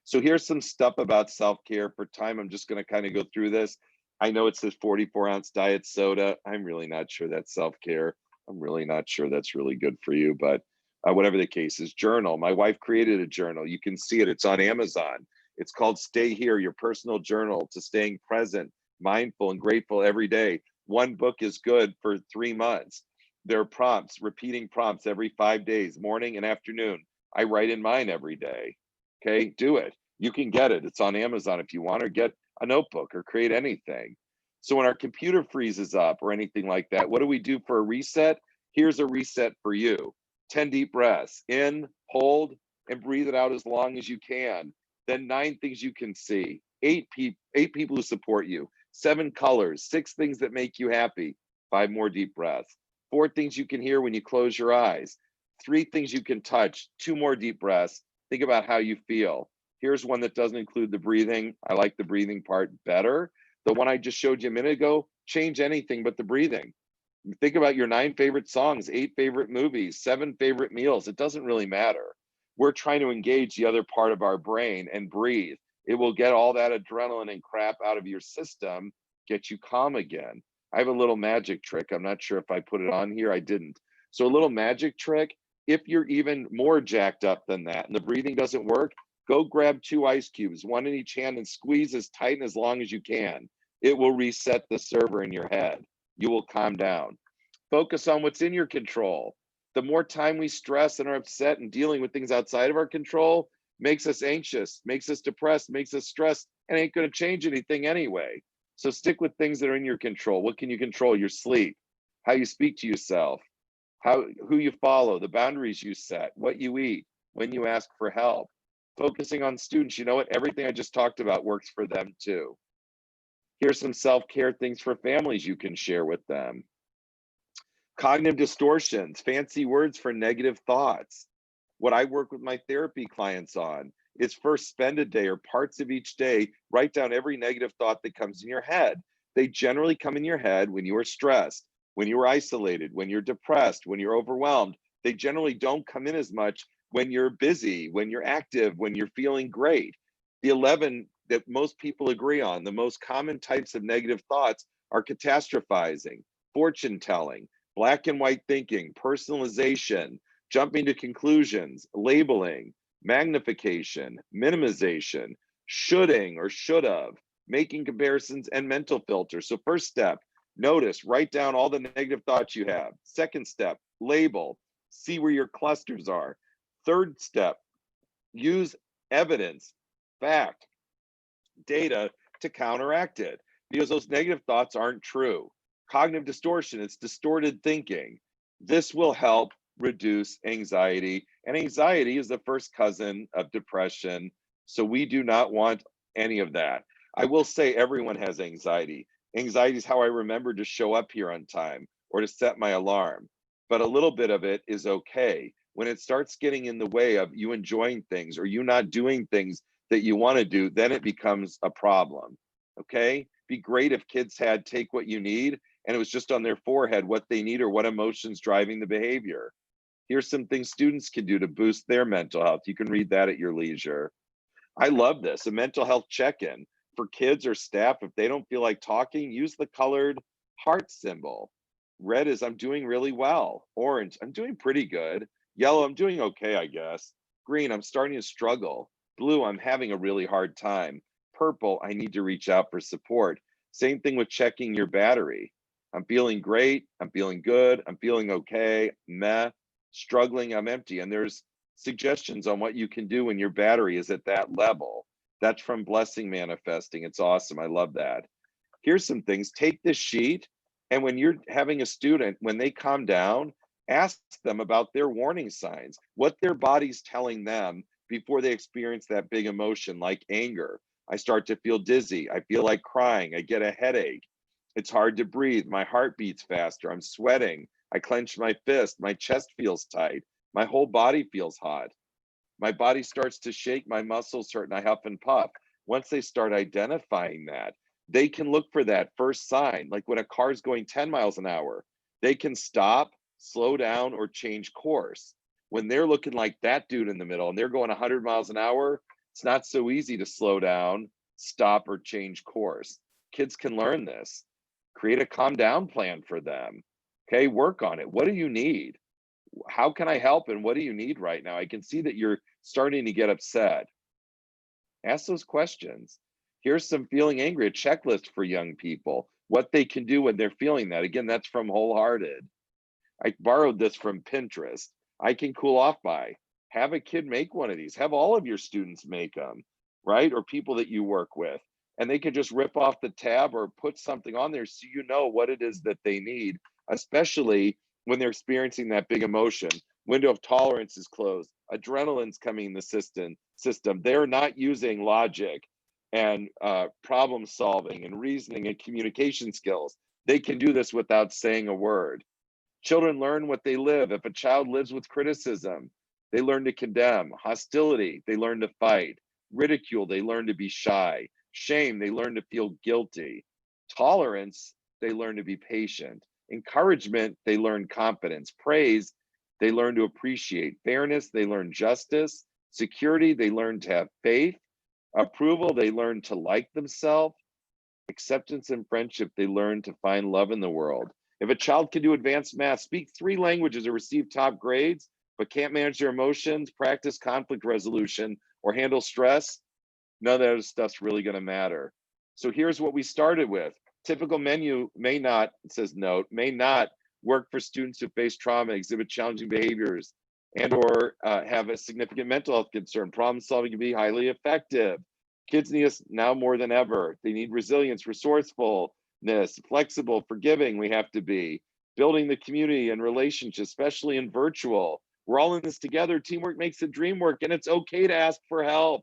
So here's some stuff about self-care. For time, I'm just going to kind of go through this. I know it says 44-ounce diet soda. I'm really not sure that's self-care. I'm really not sure that's really good for you, but whatever the case is. Journal. My wife created a journal. You can see it. It's on Amazon. It's called Stay Here, your personal journal to staying present, mindful, and grateful every day. One book is good for 3 months. There are prompts, repeating prompts every 5 days, morning and afternoon. I write in mine every day. Okay, do it. You can get it. It's on Amazon if you want, or get a notebook or create anything. So when our computer freezes up or anything like that, what do we do for a reset? Here's a reset for you. 10 deep breaths. In, hold, and breathe it out as long as you can. Then 9 things you can see. 8 people who support you. 7 colors. 6 things that make you happy. 5 more deep breaths. 4 things you can hear when you close your eyes. 3 things you can touch. 2 more deep breaths. Think about how you feel. Here's one that doesn't include the breathing. I like the breathing part better. The one I just showed you a minute ago, change anything but the breathing. Think about your 9 favorite songs, 8 favorite movies, 7 favorite meals. It doesn't really matter. We're trying to engage the other part of our brain and breathe. It will get all that adrenaline and crap out of your system, get you calm again. I have a little magic trick. I'm not sure if I put it on here. I didn't. So a little magic trick. If you're even more jacked up than that and the breathing doesn't work, go grab 2 ice cubes, 1 in each hand, and squeeze as tight and as long as you can. It will reset the server in your head. You will calm down. Focus on what's in your control. The more time we stress and are upset and dealing with things outside of our control makes us anxious, makes us depressed, makes us stressed, and ain't going to change anything anyway. So stick with things that are in your control. What can you control? Your sleep, how you speak to yourself, who you follow, the boundaries you set, what you eat, when you ask for help. Focusing on students, you know what? Everything I just talked about works for them too. Here's some self-care things for families you can share with them. Cognitive distortions, fancy words for negative thoughts. What I work with my therapy clients on is first spend a day or parts of each day, write down every negative thought that comes in your head. They generally come in your head when you are stressed, when you're isolated, when you're depressed, when you're overwhelmed. They generally don't come in as much when you're busy, when you're active, when you're feeling great. The 11 that most people agree on, the most common types of negative thoughts are catastrophizing, fortune telling, black and white thinking, personalization, jumping to conclusions, labeling, magnification, minimization, shoulding or should have, making comparisons, and mental filters. So first step, notice, write down all the negative thoughts you have. Second step, label, see where your clusters are. Third step, use evidence, fact, data to counteract it, because those negative thoughts aren't true. Cognitive distortion, it's distorted thinking. This will help reduce anxiety, and anxiety is the first cousin of depression. So we do not want any of that. I will say everyone has anxiety. Anxiety is how I remember to show up here on time or to set my alarm. But a little bit of it is okay. When it starts getting in the way of you enjoying things or you not doing things that you want to do, then it becomes a problem. Okay? Be great if kids had take what you need and it was just on their forehead what they need or what emotions driving the behavior. Here's some things students can do to boost their mental health. You can read that at your leisure. I love this, a mental health check-in for kids or staff. If they don't feel like talking, use the colored heart symbol. Red is I'm doing really well. Orange, I'm doing pretty good. Yellow, I'm doing okay, I guess. Green, I'm starting to struggle. Blue, I'm having a really hard time. Purple, I need to reach out for support. Same thing with checking your battery. I'm feeling great, I'm feeling good, I'm feeling okay, meh, struggling, I'm empty. And there's suggestions on what you can do when your battery is at that level. That's from Blessing Manifesting. It's awesome. I love that. Here's some things. Take this sheet, and when you're having a student, when they calm down, ask them about their warning signs, what their body's telling them before they experience that big emotion like anger. I start to feel dizzy. I feel like crying. I get a headache. It's hard to breathe. My heart beats faster. I'm sweating. I clench my fist. My chest feels tight. My whole body feels hot. My body starts to shake. My muscles hurt and I huff and puff. Once they start identifying that, they can look for that first sign. Like when a car's going 10 miles an hour, they can stop, slow down, or change course. When they're looking like that dude in the middle and they're going 100 miles an hour, it's not so easy to slow down, stop, or change course. Kids can learn this. Create a calm down plan for them. Okay, work on it. What do you need? How can I help and what do you need right now? I can see that you're starting to get upset. Ask those questions. Here's some feeling angry, a checklist for young people, what they can do when they're feeling that. Again, that's from Wholehearted. I borrowed this from Pinterest. I can cool off by. Have a kid make one of these. Have all of your students make them, right? Or people that you work with. And they can just rip off the tab or put something on there so you know what it is that they need, especially when they're experiencing that big emotion. Window of tolerance is closed. Adrenaline's coming in the system. They're not using logic and problem solving and reasoning and communication skills. They can do this without saying a word. Children learn what they live. If a child lives with criticism, they learn to condemn. Hostility, they learn to fight. Ridicule, they learn to be shy. Shame, they learn to feel guilty. Tolerance, they learn to be patient. Encouragement, they learn confidence. Praise, they learn to appreciate. Fairness, they learn justice. Security, they learn to have faith. Approval, they learn to like themselves. Acceptance and friendship, they learn to find love in the world. If a child can do advanced math, speak 3 languages, or receive top grades, but can't manage their emotions, practice conflict resolution, or handle stress, none of that stuff's really going to matter. So here's what we started with. Typical menu may not, it says note, may not work for students who face trauma, exhibit challenging behaviors, and or have a significant mental health concern. Problem solving can be highly effective. Kids need us now more than ever. They need resilience, resourcefulness, flexible, forgiving. We have to be building the community and relationships, especially in virtual. We're all in this together. Teamwork makes the dream work, and it's okay to ask for help.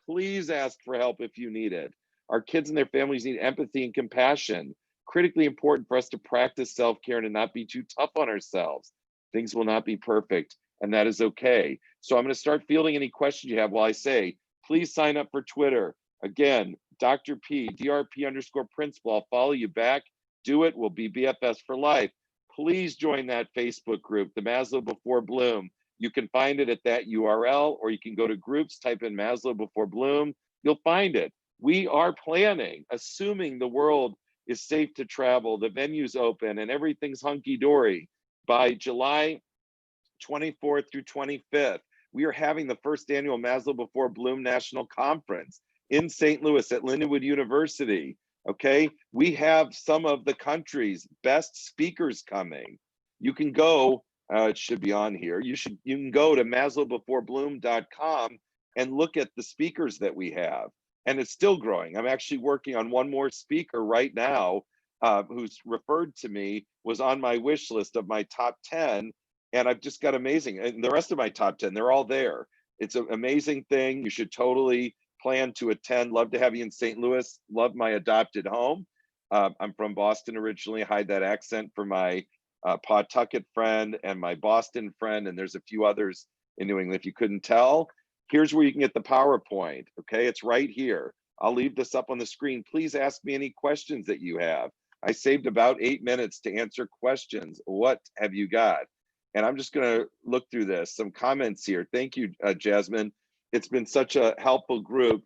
Please ask for help if you need it. Our kids and their families need empathy and compassion. Critically important for us to practice self-care and to not be too tough on ourselves. Things will not be perfect, and that is okay. So I'm going to start fielding any questions you have while I say, please sign up for Twitter. Again, Dr. P, DRP_principal. I'll follow you back. Do it. We'll be BFS for life. Please join that Facebook group, the Maslow Before Bloom. You can find it at that URL, or you can go to groups, type in Maslow Before Bloom. You'll find it. We are planning, assuming the world is safe to travel, the venue's open, and everything's hunky-dory. By July 24th through 25th, we are having the first annual Maslow Before Bloom National Conference in St. Louis at Lindenwood University. Okay, we have some of the country's best speakers coming. You can go, it should be on here. You can go to maslowbeforebloom.com and look at the speakers that we have. and it's still growing. I'm actually working on one more speaker right now, who's referred to me, was on my wish list of my top 10, and I've just got amazing, and the rest of my top 10, they're all there. It's an amazing thing. You should totally plan to attend. Love to have you in St. Louis. Love my adopted home. I'm from Boston originally. Hide that accent for my Pawtucket friend and my Boston friend, and there's a few others in New England if you couldn't tell. Here's where you can get the PowerPoint, okay? It's right here. I'll leave this up on the screen. Please ask me any questions that you have. I saved about 8 minutes to answer questions. What have you got? And I'm just gonna look through this. Some comments here. Thank you, Jasmine. It's been such a helpful group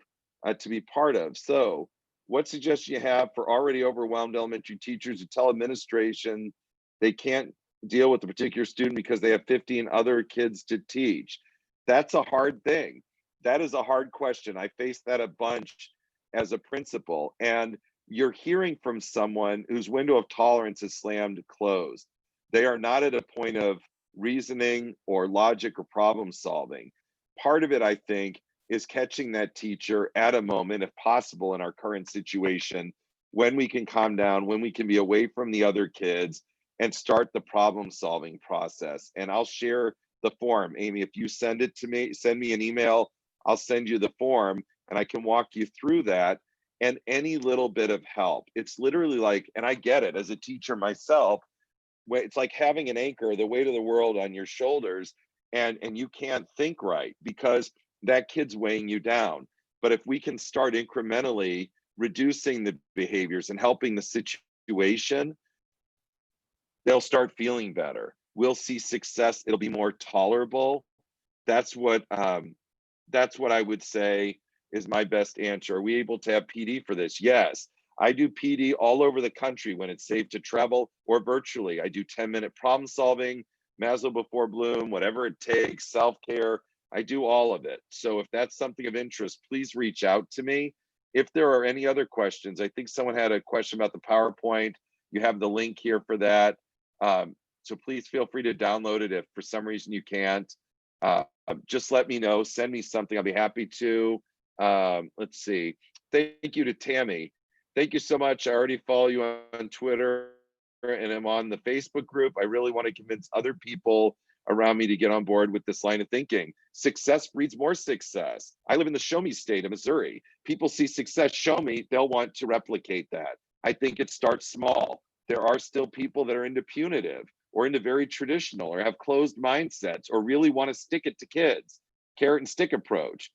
to be part of. So what suggestion you have for already overwhelmed elementary teachers who tell administration they can't deal with a particular student because they have 15 other kids to teach? That's a hard thing. That is a hard question. I face that a bunch as a principal, and you're hearing from someone whose window of tolerance is slammed closed. They are not at a point of reasoning or logic or problem solving. Part of it, I think, is catching that teacher at a moment, if possible, in our current situation, when we can calm down, when we can be away from the other kids and start the problem solving process. And I'll share the form. Amy, if you send it to me, send me an email, I'll send you the form and I can walk you through that. And any little bit of help. It's literally like, and I get it as a teacher myself, it's like having an anchor, the weight of the world on your shoulders, and you can't think right because that kid's weighing you down. But if we can start incrementally reducing the behaviors and helping the situation, they'll start feeling better. We'll see success. It'll be more tolerable. That's what I would say is my best answer. Are we able to have PD for this? Yes. I do PD all over the country when it's safe to travel or virtually. I do 10-minute problem solving, Maslow Before Bloom, whatever it takes, self-care. I do all of it. So if that's something of interest, please reach out to me. If there are any other questions, I think someone had a question about the PowerPoint. You have the link here for that. So please feel free to download it if for some reason you can't. Just let me know, send me something, I'll be happy to. Let's see. Thank you to Tammy. Thank you so much. I already follow you on Twitter and I'm on the Facebook group. I really want to convince other people around me to get on board with this line of thinking. Success breeds more success. I live in the show me state of Missouri. People see success, show me, they'll want to replicate that. I think it starts small. There are still people that are into punitive or into very traditional or have closed mindsets or really want to stick it to kids. Carrot and stick approach.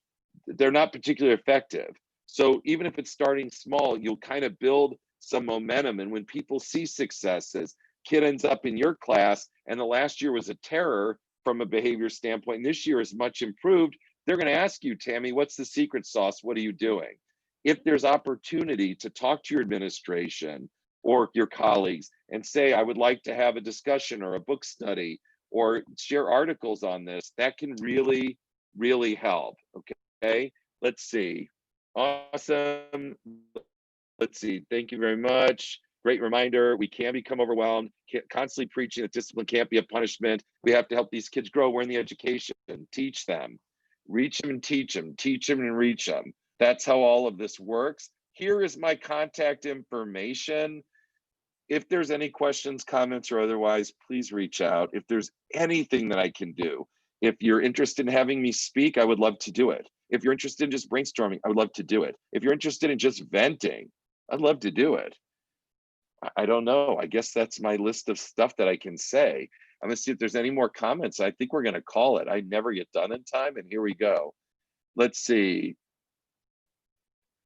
They're not particularly effective. So even if it's starting small, you'll kind of build some momentum. And when people see successes, kid ends up in your class and the last year was a terror from a behavior standpoint, and this year is much improved, they're going to ask you, Tammy, what's the secret sauce? What are you doing? If there's opportunity to talk to your administration or your colleagues and say, I would like to have a discussion or a book study or share articles on this, that can really, really help. Okay, let's see. Awesome. Let's see. Thank you very much. Great reminder. We can become overwhelmed. Constantly preaching that discipline can't be a punishment. We have to help these kids grow. We're in the education. Teach them. Reach them and teach them. Teach them and reach them. That's how all of this works. Here is my contact information. If there's any questions, comments, or otherwise, please reach out. If there's anything that I can do, if you're interested in having me speak, I would love to do it. If you're interested in just brainstorming, I would love to do it. If you're interested in just venting, I'd love to do it. I don't know. I guess that's my list of stuff that I can say. I'm gonna see if there's any more comments. I think we're gonna call it. I never get done in time, and here we go. Let's see.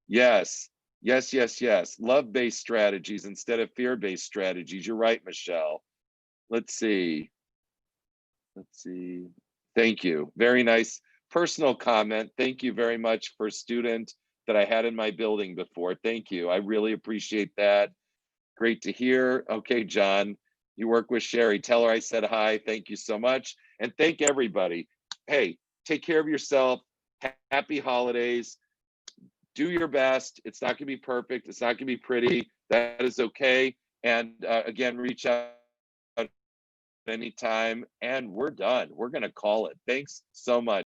Yes, yes, yes, yes. Love-based strategies instead of fear-based strategies. You're right, Michelle. Let's see. Let's see. Thank you. Very nice personal comment. Thank you very much for a student that I had in my building before. Thank you. I really appreciate that. Great to hear. Okay, John, you work with Sherry. Tell her I said hi. Thank you so much. And thank everybody. Hey, take care of yourself. Happy holidays. Do your best. It's not going to be perfect. It's not going to be pretty. That is okay. And again, reach out anytime. And we're done. We're going to call it. Thanks so much.